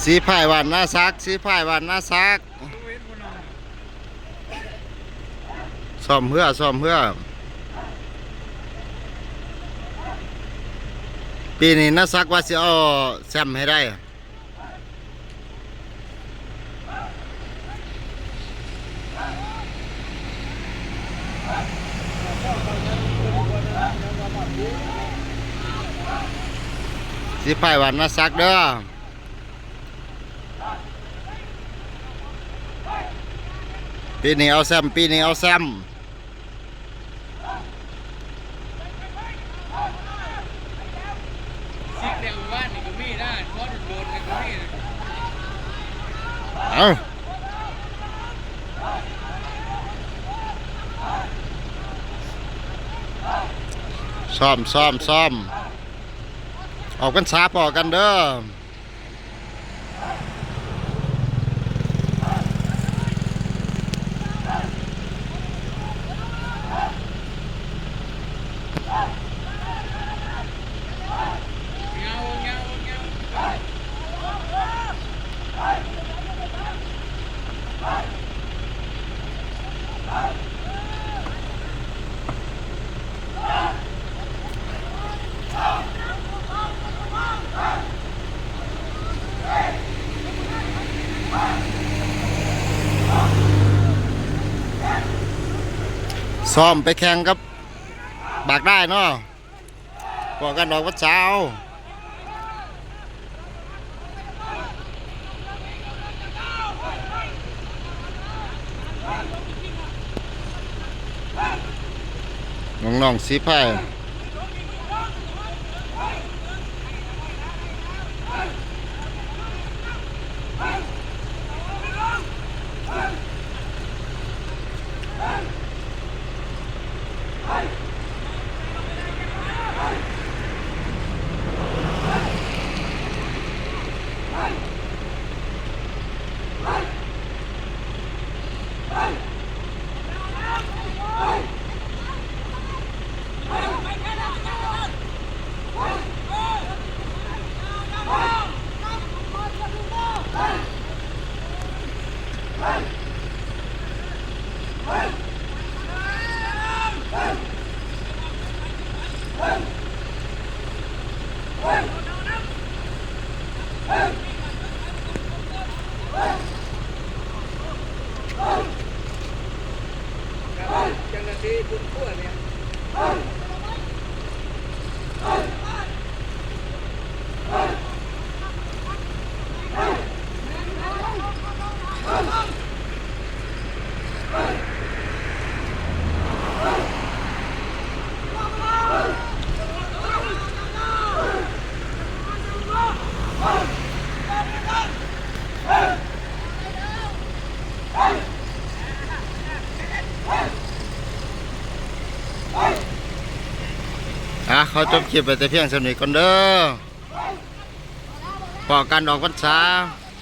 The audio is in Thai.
สีพายวันนาซักสีพายวันนาซักซ่อมเพื่อปีนี้นาซักว่าสิเอาแซมให้ได้สีพายวันนาซักเด้อปีนี้เอาแซมสิเดียวว่านี่ก็มีนะเพราะโดนกันก็มีเอาซ่อมออกกันช้าพอกันเด้อซ้อมไปแข่งกับบากได้เนาะพอกันดอกวัดเช้าน้องสีพายจังหวะที่คุณขั้วเนี่ยเขาจบคลิปไปแต่เพียงสำนึกก่อนเด้อพอกันออกพรรษา